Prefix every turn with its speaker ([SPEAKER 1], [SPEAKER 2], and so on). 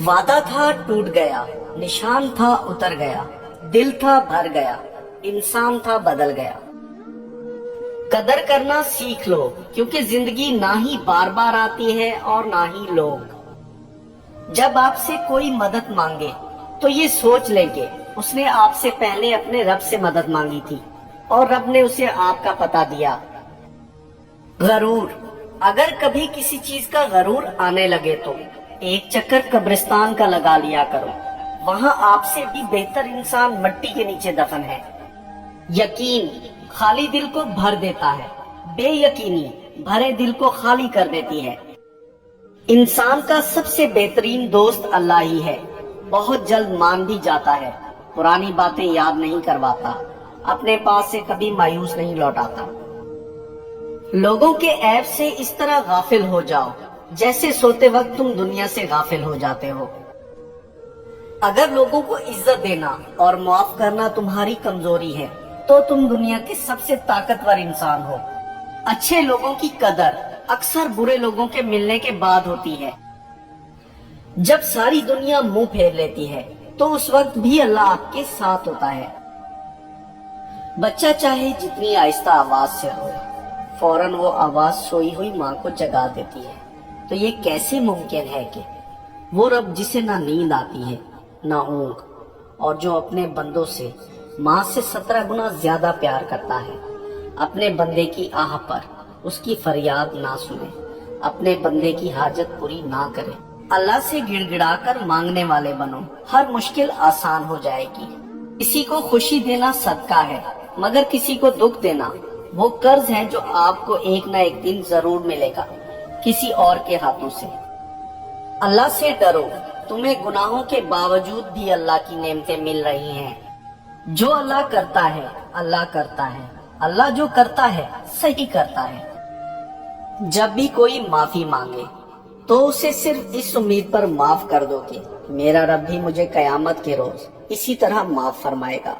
[SPEAKER 1] وعدہ تھا ٹوٹ گیا، نشان تھا اتر گیا، دل تھا بھر گیا، انسان تھا بدل گیا۔ قدر کرنا سیکھ لو، کیونکہ زندگی نہ ہی بار بار آتی ہے اور نہ ہی لوگ۔ جب آپ سے کوئی مدد مانگے تو یہ سوچ لیں کہ اس نے آپ سے پہلے اپنے رب سے مدد مانگی تھی اور رب نے اسے آپ کا پتہ دیا۔ غرور، اگر کبھی کسی چیز کا غرور آنے لگے تو ایک چکر قبرستان کا لگا لیا کرو، وہاں آپ سے بھی بہتر انسان مٹی کے نیچے دفن ہے۔ یقین خالی دل کو بھر دیتا ہے، بے یقینی بھرے دل کو خالی کر دیتی ہے۔ انسان کا سب سے بہترین دوست اللہ ہی ہے، بہت جلد مان بھی جاتا ہے، پرانی باتیں یاد نہیں کرواتا، اپنے پاس سے کبھی مایوس نہیں لوٹاتا۔ لوگوں کے عیب سے اس طرح غافل ہو جاؤ جیسے سوتے وقت تم دنیا سے غافل ہو جاتے ہو۔ اگر لوگوں کو عزت دینا اور معاف کرنا تمہاری کمزوری ہے تو تم دنیا کے سب سے طاقتور انسان ہو۔ اچھے لوگوں کی قدر اکثر برے لوگوں کے ملنے کے بعد ہوتی ہے۔ جب ساری دنیا منہ پھیر لیتی ہے تو اس وقت بھی اللہ آپ کے ساتھ ہوتا ہے۔ بچہ چاہے جتنی آہستہ آواز سے روئے، فوراً وہ آواز سوئی ہوئی ماں کو جگا دیتی ہے۔ تو یہ کیسے ممکن ہے کہ وہ رب جسے نہ نیند آتی ہے نہ اونگ، اور جو اپنے بندوں سے ماں سے 17 گنا زیادہ پیار کرتا ہے، اپنے بندے کی آہ پر اس کی فریاد نہ سنے، اپنے بندے کی حاجت پوری نہ کرے۔ اللہ سے گڑ گڑا کر مانگنے والے بنو، ہر مشکل آسان ہو جائے گی۔ کسی کو خوشی دینا صدقہ ہے، مگر کسی کو دکھ دینا وہ قرض ہے جو آپ کو ایک نہ ایک دن ضرور ملے گا، کسی اور کے ہاتھوں سے۔ اللہ سے ڈرو، تمہیں گناہوں کے باوجود بھی اللہ کی نعمتیں مل رہی ہیں۔ جو اللہ کرتا ہے اللہ کرتا ہے، اللہ جو کرتا ہے صحیح کرتا ہے۔ جب بھی کوئی معافی مانگے تو اسے صرف اس امید پر معاف کر دو کہ میرا رب بھی مجھے قیامت کے روز اسی طرح معاف فرمائے گا۔